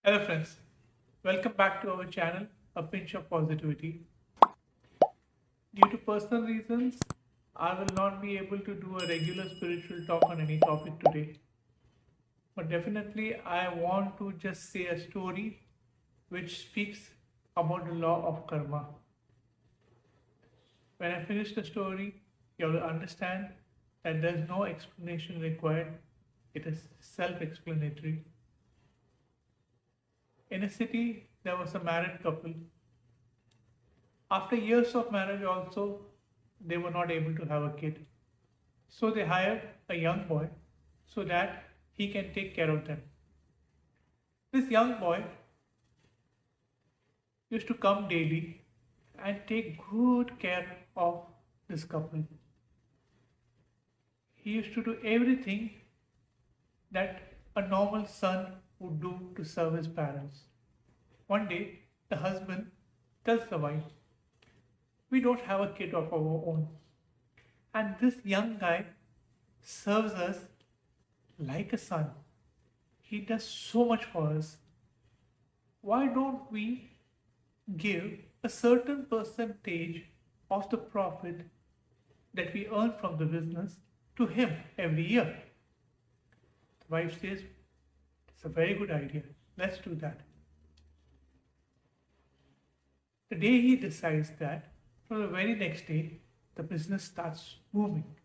Hello friends, welcome back to our channel, A Pinch of Positivity. Due to personal reasons, I will not be able to do a regular spiritual talk on any topic today. But definitely I want to just say a story which speaks about the law of karma. When I finish the story, you will understand that there is no explanation required. It is self-explanatory. In a city, there was a married couple. After years of marriage also, they were not able to have a kid. So they hired a young boy so that he can take care of them. This young boy used to come daily and take good care of this couple. He used to do everything that a normal son would do to serve his parents. One day, the husband tells the wife, "We don't have a kid of our own. And this young guy serves us like a son. He does so much for us. Why don't we give a certain percentage of the profit that we earn from the business to him every year?" The wife says, "It's a very good idea. Let's do that." The day he decides that, from the very next day, the business starts booming.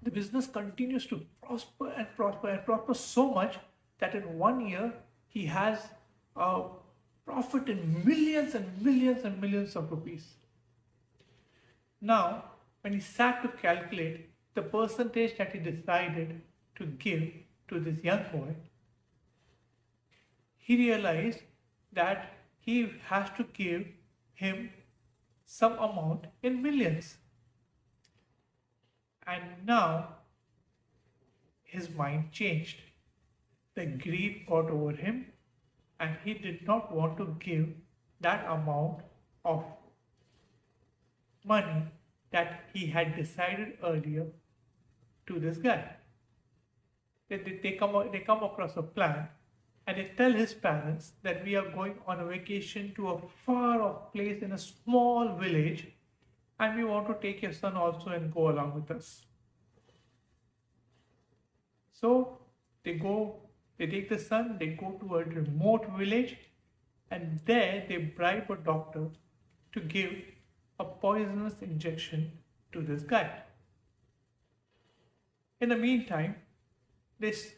The business continues to prosper and prosper and prosper so much that in 1 year he has a profit in millions and millions and millions of rupees. Now, when he sat to calculate the percentage that he decided to give to this young boy, he realized that he has to give him some amount in millions. And now his mind changed. The greed got over him and he did not want to give that amount of money that he had decided earlier to this guy. They come across a plan and they tell his parents that we are going on a vacation to a far off place in a small village and we want to take your son also and go along with us. So they take the son, they go to a remote village, and there they bribe a doctor to give a poisonous injection to this guy. In the meantime, this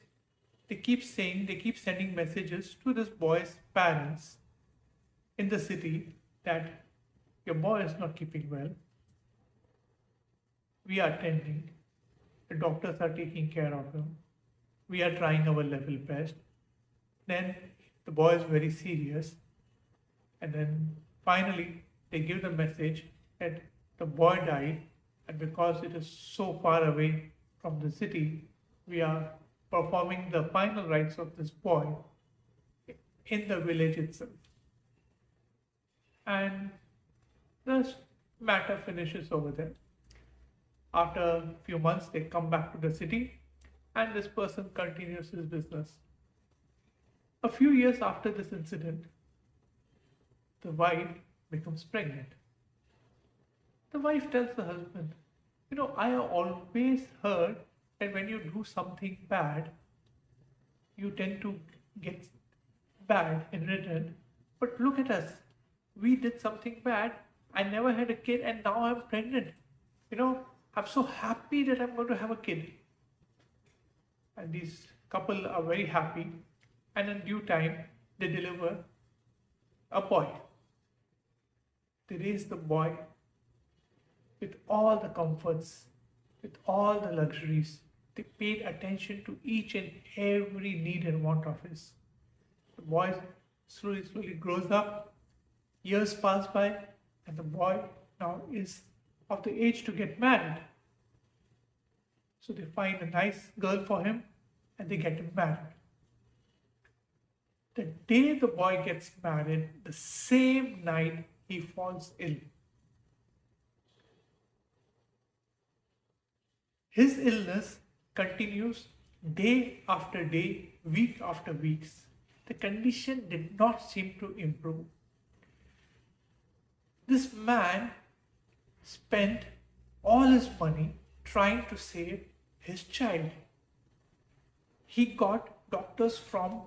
they keep sending messages to this boy's parents in the city that your boy is not keeping well. We are attending. The doctors are taking care of him. We are trying our level best. Then the boy is very serious. And then finally they give the message that the boy died, and because it is so far away from the city, we are performing the final rites of this boy in the village itself. And the matter finishes over there. After a few months, they come back to the city and this person continues his business. A few years after this incident, the wife becomes pregnant. The wife tells the husband, I have always heard that when you do something bad, you tend to get bad in return. But look at us. We did something bad. I never had a kid and now I'm pregnant. I'm so happy that I'm going to have a kid. And these couple are very happy. And in due time, they deliver a boy. They raise the boy with all the comforts, with all the luxuries. They paid attention to each and every need and want of his. The boy slowly grows up. Years pass by, and the boy now is of the age to get married. So they find a nice girl for him and they get him married. The day the boy gets married, the same night he falls ill. His illness continues day after day, week after weeks. the condition did not seem to improve. This man spent all his money trying to save his child. He got doctors from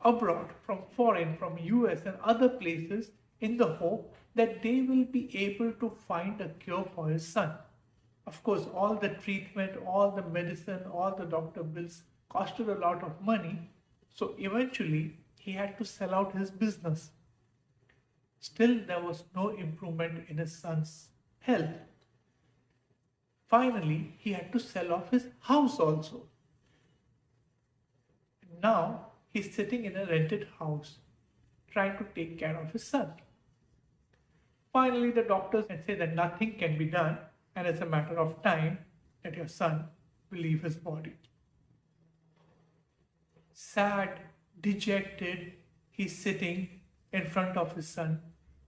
abroad, from foreign, from US and other places in the hope that they will be able to find a cure for his son. Of course, all the treatment, all the medicine, all the doctor bills costed a lot of money. So eventually, he had to sell out his business. Still, there was no improvement in his son's health. Finally, he had to sell off his house also. Now, he's sitting in a rented house, trying to take care of his son. Finally, the doctors say that nothing can be done, and it's a matter of time that your son will leave his body. Sad, dejected, he's sitting in front of his son,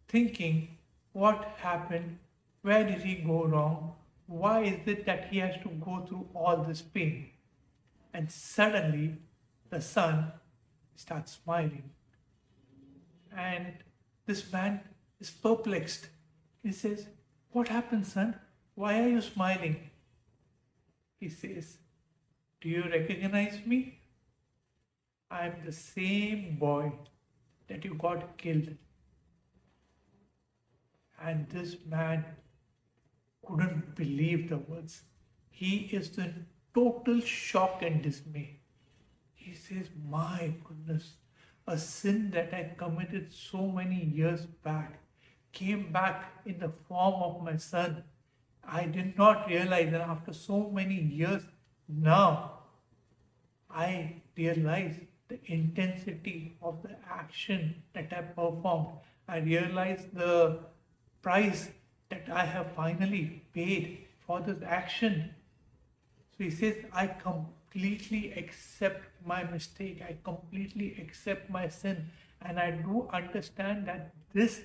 thinking, what happened? Where did he go wrong? Why is it that he has to go through all this pain? And suddenly, the son starts smiling. And this man is perplexed. He says, what happened, son? Why are you smiling? He says, do you recognize me? I am the same boy that you got killed. And this man couldn't believe the words. He is in total shock and dismay. He says, my goodness, a sin that I committed so many years back came back in the form of my son. I did not realize that after so many years, now I realize the intensity of the action that I performed. I realize the price that I have finally paid for this action. So he says, I completely accept my mistake. I completely accept my sin. And I do understand that this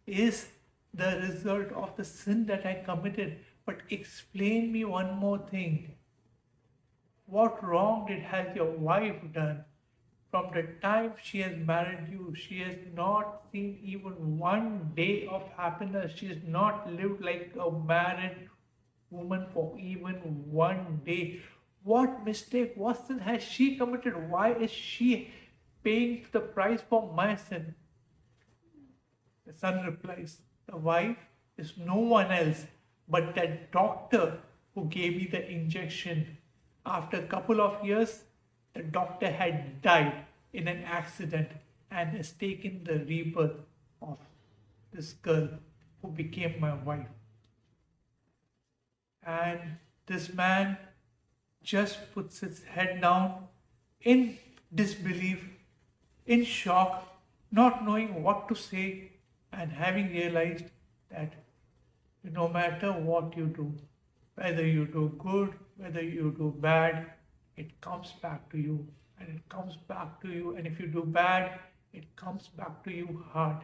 is the result of the sin that I committed. But explain me one more thing. What wrong has your wife done? From the time she has married you, she has not seen even one day of happiness. She has not lived like a married woman for even one day. What mistake, what sin has she committed? Why is she paying the price for my sin? The son replies, the wife is no one else but that doctor who gave me the injection. After a couple of years, the doctor had died in an accident and has taken the rebirth of this girl who became my wife. And this man just puts his head down in disbelief, in shock, not knowing what to say, and having realized that no matter what you do, whether you do good, whether you do bad, it comes back to you. And it comes back to you. And if you do bad, it comes back to you hard.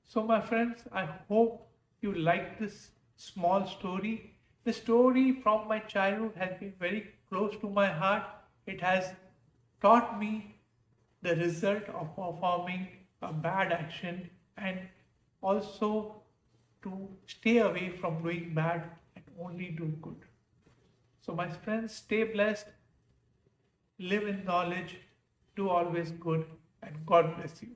So my friends, I hope you like this small story. The story from my childhood has been very close to my heart. It has taught me the result of performing a bad action and also to stay away from doing bad and only do good. So my friends, stay blessed, live in knowledge, do always good, and God bless you.